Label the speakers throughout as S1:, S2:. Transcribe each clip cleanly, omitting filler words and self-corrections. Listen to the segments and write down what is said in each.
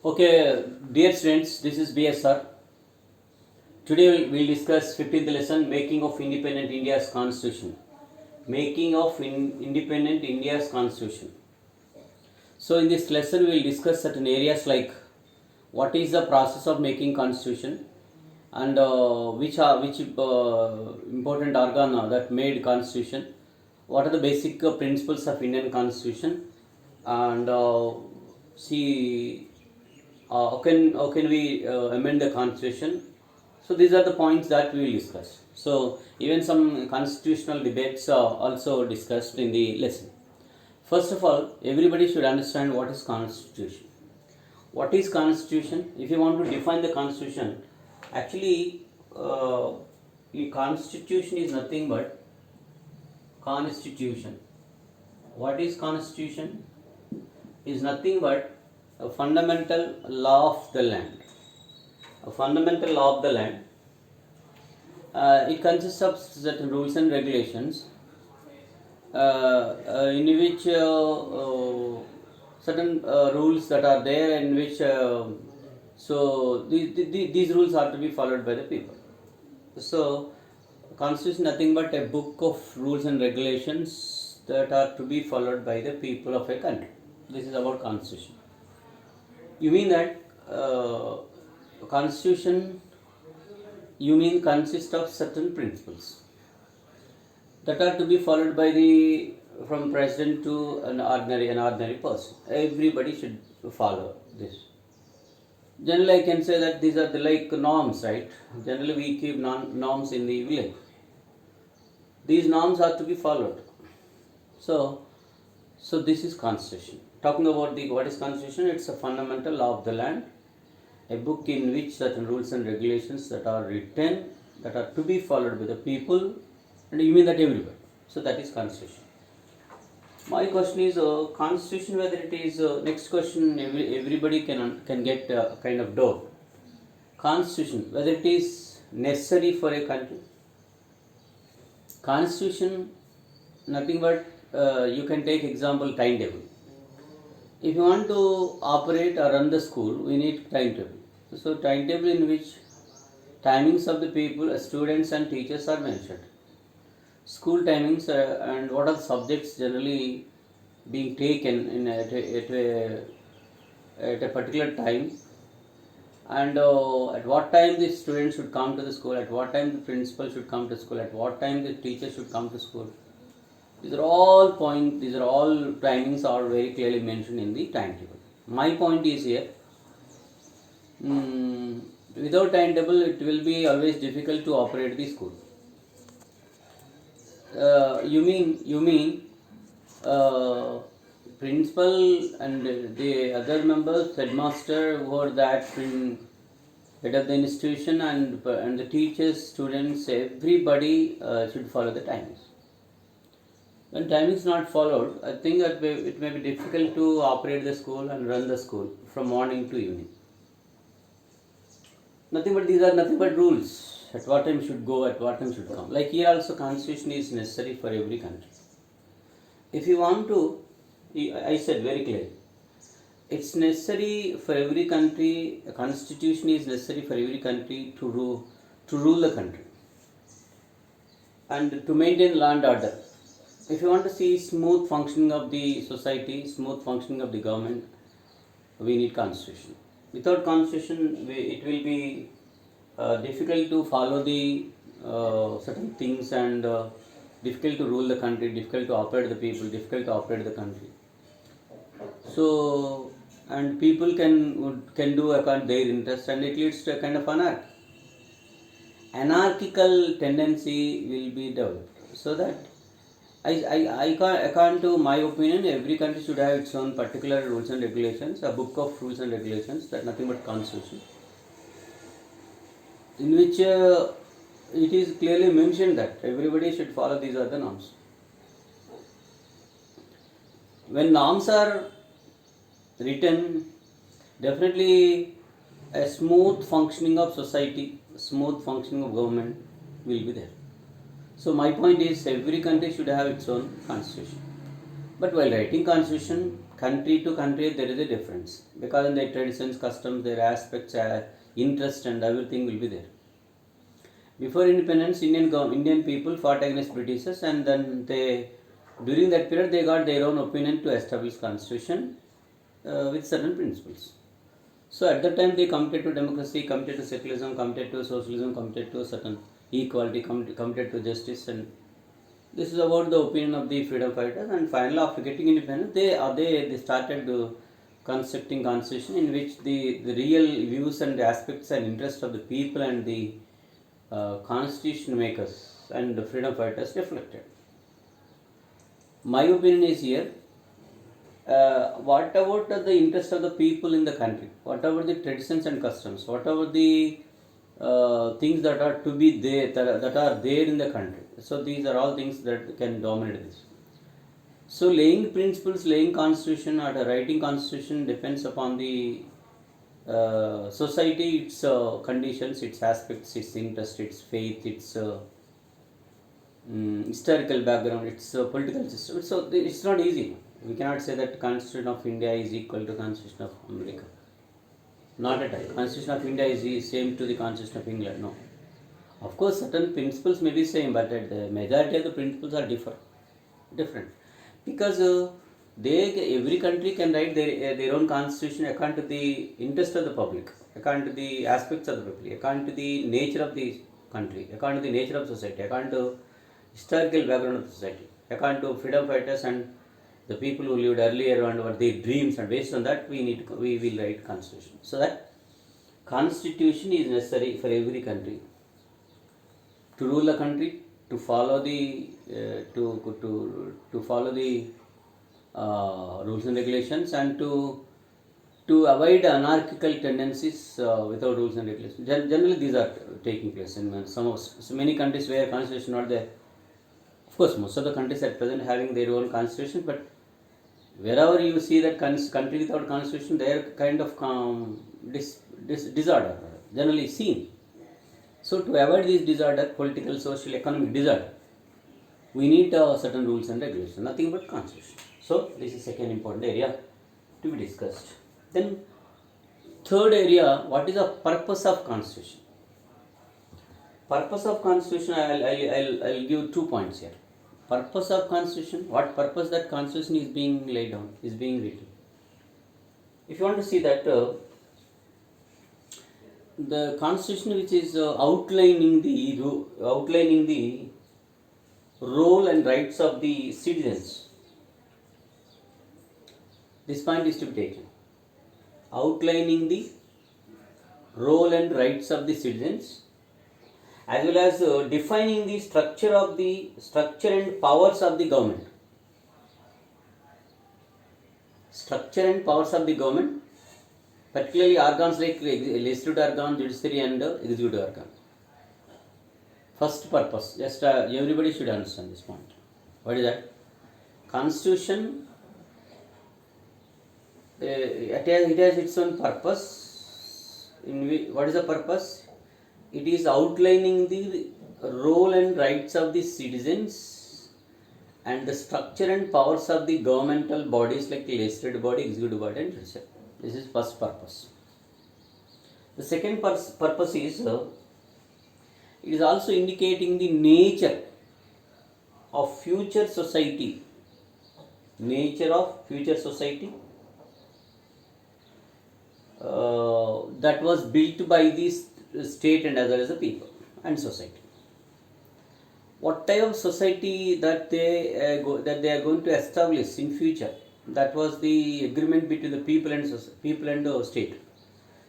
S1: Okay, dear students, this is BSR. Today we'll discuss 15th lesson, Making of Independent India's Constitution. Making of Independent India's Constitution. So in this lesson we'll discuss certain areas like what is the process of making constitution and which important organ that made constitution, what are the basic principles of Indian constitution, and see how can we amend the constitution. So these are the points that we will discuss. So even some constitutional debates are also discussed in the lesson. First of all, everybody should understand what is constitution. What is constitution? If you want to define the constitution, actually the constitution is nothing but constitution. What is constitution? Is nothing but a fundamental law of the land. A fundamental law of the land. It consists of certain rules and regulations in which certain rules that are there in which these rules are to be followed by the people. So constitution is nothing but a book of rules and regulations that are to be followed by the people of a country. This is about constitution. You mean that constitution consists of certain principles that are to be followed by the from president to an ordinary person. Everybody should follow this. Generally, I can say that these are the like norms, right? Generally, we keep norms in the village. These norms are to be followed. So this is constitution. Talking about what is constitution, it's a fundamental law of the land, a book in which certain rules and regulations that are written, that are to be followed by the people, and you mean that everybody. So that is constitution. My question is constitution, whether it is next question everybody can get kind of doubt. Constitution, whether it is necessary for a country. Constitution, nothing but you can take example timetable. If you want to operate or run the school, we need timetable. So timetable in which timings of the people, students and teachers are mentioned. School timings and what are the subjects generally being taken at a particular time, and at what time the students should come to the school, at what time the principal should come to school, at what time the teacher should come to school. These are all timings are very clearly mentioned in the timetable. My point is here, without timetable it will be always difficult to operate the school. You mean principal and the other members, headmaster, who are that head of the institution, and the teachers, students, everybody should follow the timings. When time is not followed, I think that it may be difficult to operate the school and run the school from morning to evening. These are nothing but rules. At what time should go, at what time should come. Like here also, constitution is necessary for every country. If you want to, I said very clearly, it's necessary for every country. A constitution is necessary for every country to rule the country and to maintain law and order. If you want to see smooth functioning of the society, smooth functioning of the government, we need constitution. Without constitution, it will be difficult to follow the certain things, and difficult to rule the country, difficult to operate the people, difficult to operate the country. So, and people can do according to their interest, and it leads to a kind of anarchy. Anarchical tendency will be developed. So that according to my opinion, every country should have its own particular rules and regulations, a book of rules and regulations, that nothing but constitution, in which it is clearly mentioned that everybody should follow these other norms. When norms are written, definitely a smooth functioning of society, smooth functioning of government will be there. So my point is, every country should have its own constitution. But while writing constitution, Country to country there is a difference because in their traditions, customs, their aspects, interest and everything will be there. Before independence, Indian people fought against Britishers, and then during that period they got their own opinion to establish constitution with certain principles. So at that time they committed to democracy, committed to secularism, committed to socialism, committed to certain equality, committed to justice, and this is about the opinion of the freedom fighters. And finally, after getting independence, they started constructing constitution in which the real views and aspects and interests of the people and the constitution makers and the freedom fighters reflected. My opinion is here. What about the interest of the people in the country? Whatever the traditions and customs, whatever the things that are to be there, that are there in the country. So these are all things that can dominate this. So laying principles, laying constitution or writing constitution depends upon the society, its conditions, its aspects, its interest, its faith, its historical background, its political system. So it's not easy. We cannot say that Constitution of India is equal to Constitution of America. Not at all. Constitution of India is same to the Constitution of England. No. Of course, certain principles may be same, but the majority of the principles are different. Because every country can write their own constitution according to the interest of the public, according to the aspects of the public, according to the nature of the country, according to the nature of society, according to historical background of society, according to freedom fighters and the people who lived earlier and what their dreams, and based on that we will write constitution. So that constitution is necessary for every country to rule the country, to follow the rules and regulations, and to avoid anarchical tendencies without rules and regulations. Generally, these are taking place in many countries where constitution not there. Of course, most of the countries at present having their own constitution, but wherever you see that country without constitution, they are kind of disorder generally seen. So to avoid this disorder, political, social, economic disorder, we need certain rules and regulations, nothing but constitution. So this is second important area to be discussed. Then third area, what is the purpose of constitution? Purpose of constitution, I'll give 2 points here. Purpose of constitution, what purpose that constitution is being laid down, is being written. If you want to see that the constitution which is outlining the role and rights of the citizens, this point is to be taken. Outlining the role and rights of the citizens, as well as defining the structure and powers of the government. Structure and powers of the government, particularly organs like legislative organ, judiciary and executive organ. First purpose, just everybody should understand this point. What is that? Constitution, it has its own purpose. What is the purpose? It is outlining the role and rights of the citizens and the structure and powers of the governmental bodies like legislative body, executive body and judiciary. This is first purpose. The second purpose is it is also indicating the nature of future society. Nature of future society that was built by the state and as well as the people and society. What type of society that they are going to establish in future? That was the agreement between the people and the state.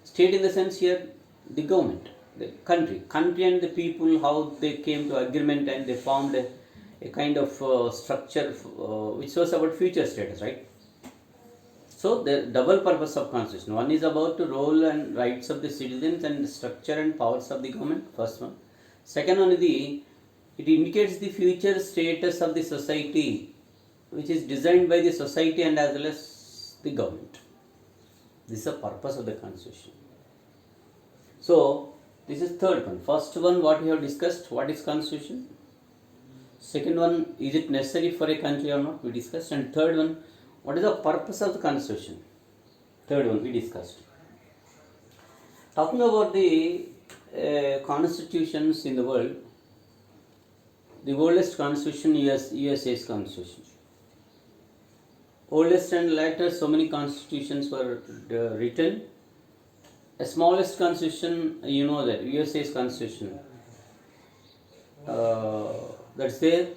S1: State in the sense here, the government, the country and the people, how they came to agreement and they formed a kind of structure which was about future status, right? So the double purpose of constitution. One is about the role and rights of the citizens and the structure and powers of the government. First one. Second one is it indicates the future status of the society, which is designed by the society and as well as the government. This is the purpose of the constitution. So this is third one. First one, what we have discussed, what is constitution. Second one, is it necessary for a country or not, we discussed. And third one, What is the purpose of the constitution? Third one we discussed. Talking about the constitutions in the world, the oldest constitution USA's constitution. Oldest and later so many constitutions were written. The smallest constitution, you know that USA's constitution, that's there,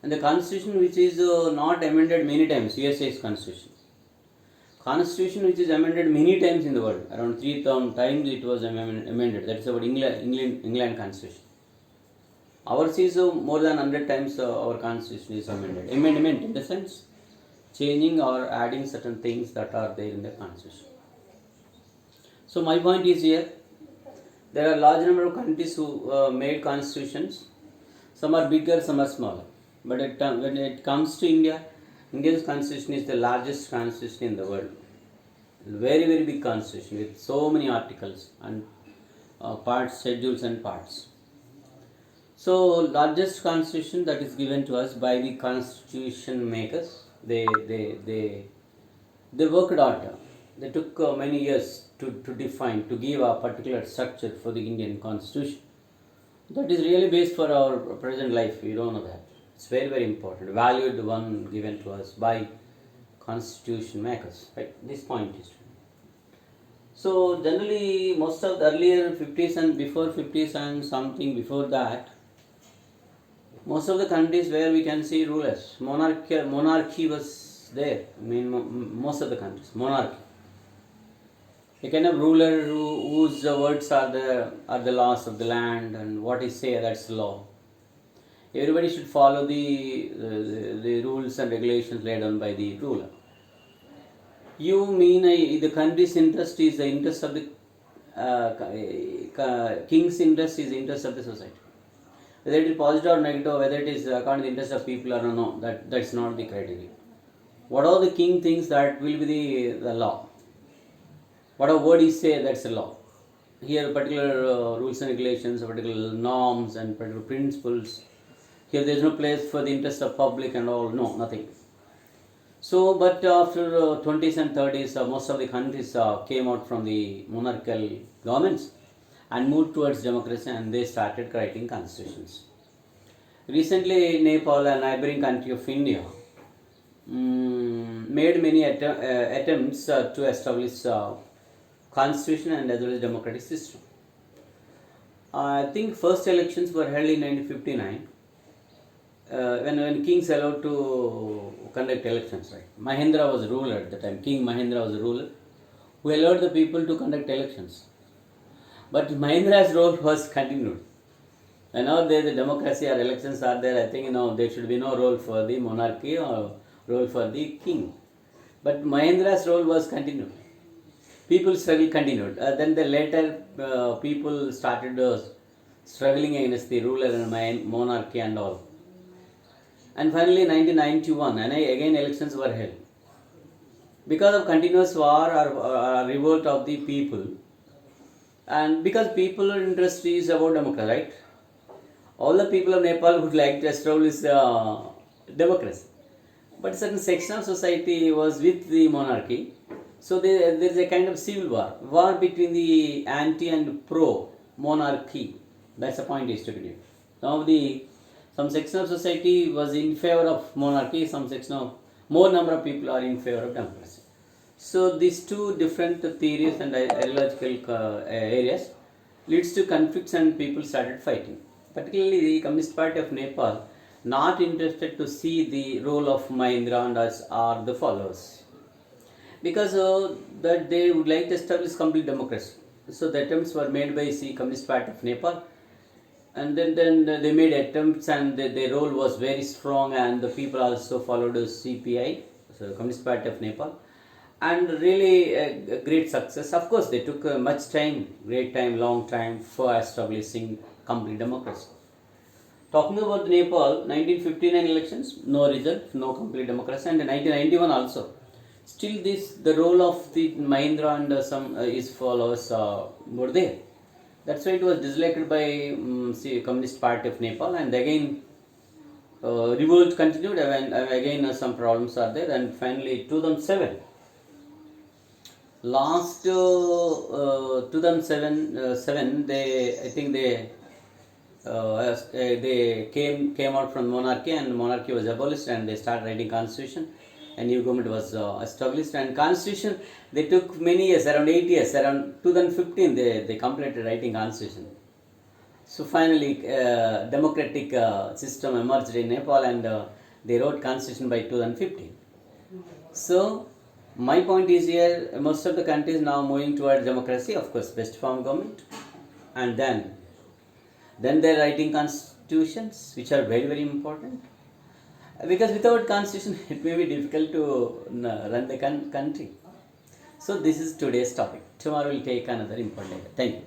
S1: and the constitution which is not amended many times, USA's constitution. Constitution which is amended many times in the world, around 3,000 times it was amended. That's about England constitution. Ours is more than 100 times our constitution is amended. Amendment in the sense changing or adding certain things that are there in the constitution. So my point is here, there are large number of countries who made constitutions. Some are bigger, some are smaller. But when it comes to India, India's constitution is the largest constitution in the world. Very, very big constitution with so many articles and parts, schedules and parts. So largest constitution that is given to us by the constitution makers. They worked hard. They took many years to define, to give a particular structure for the Indian constitution. That is really based for our present life. We don't know that. It's very, very important. Valued one given to us by constitution makers. Right? This point is. So generally most of the earlier 50s and before 50s and something before that, most of the countries where we can see rulers, monarchy was there. I mean, most of the countries, monarchy. A kind of ruler whose words are the laws of the land, and what he say, that's the law. Everybody should follow the rules and regulations laid down by the ruler. You mean the country's interest is the interest of the king's interest is the interest of the society. Whether it is positive or negative, whether it is according to the interest of people or no, that's not the criteria. Whatever the king thinks, that will be the law. Whatever word he say, that's the law. Here particular rules and regulations, particular norms and particular principles. Here there is no place for the interest of public and all, no, nothing. So, but after 20s and 30s, most of the countries came out from the monarchical governments and moved towards democracy, and they started writing constitutions. Recently, Nepal, a neighboring country of India, made many attempts to establish constitution and as well as democratic system. I think first elections were held in 1959 when kings allowed to conduct elections. Right, Mahendra was ruler at the time. King Mahendra was a ruler who allowed the people to conduct elections. But Mahendra's role was continued. And now there the democracy or elections are there. I think there should be no role for the monarchy or role for the king. But Mahendra's role was continued. People's struggle continued. Then the later people started struggling against the ruler and monarchy and all. And finally 1991, and again elections were held. Because of continuous war or revolt of the people, and because people interest is about democracy, right? All the people of Nepal would like to establish democracy. But certain section of society was with the monarchy. So there is a kind of civil war between the anti and pro monarchy. That's the point is to be. Some section of society was in favor of monarchy, some section of more number of people are in favor of democracy. So these two different theories and ideological areas leads to conflicts and people started fighting. Particularly the Communist Party of Nepal not interested to see the role of Mahendra and us are the followers, because that they would like to establish complete democracy. So the attempts were made by the Communist Party of Nepal, and then they made attempts, and their role was very strong, and the people also followed the CPI, so Communist Party of Nepal, and really a great success. Of course, they took much time, great time, long time for establishing complete democracy. Talking about Nepal, 1959 elections, no result, no complete democracy, and 1991 also. Still, the role of the Mahendra and some his followers were there. That's why it was disliked by Communist Party of Nepal, and again revolt continued, and again some problems are there, and finally 2007. Last 2007, they, I think they came out from monarchy, and monarchy was abolished, and they started writing constitution, and new government was established. And constitution, they took many years, around 8 years. Around 2015 they completed writing constitution. So finally democratic system emerged in Nepal, and they wrote constitution by 2015. So my point is here, most of the countries now moving towards democracy, of course best form government, and then they're writing constitutions, which are very very important, because without constitution it may be difficult to run the country. So this is today's topic. Tomorrow we'll take another important. Thank you.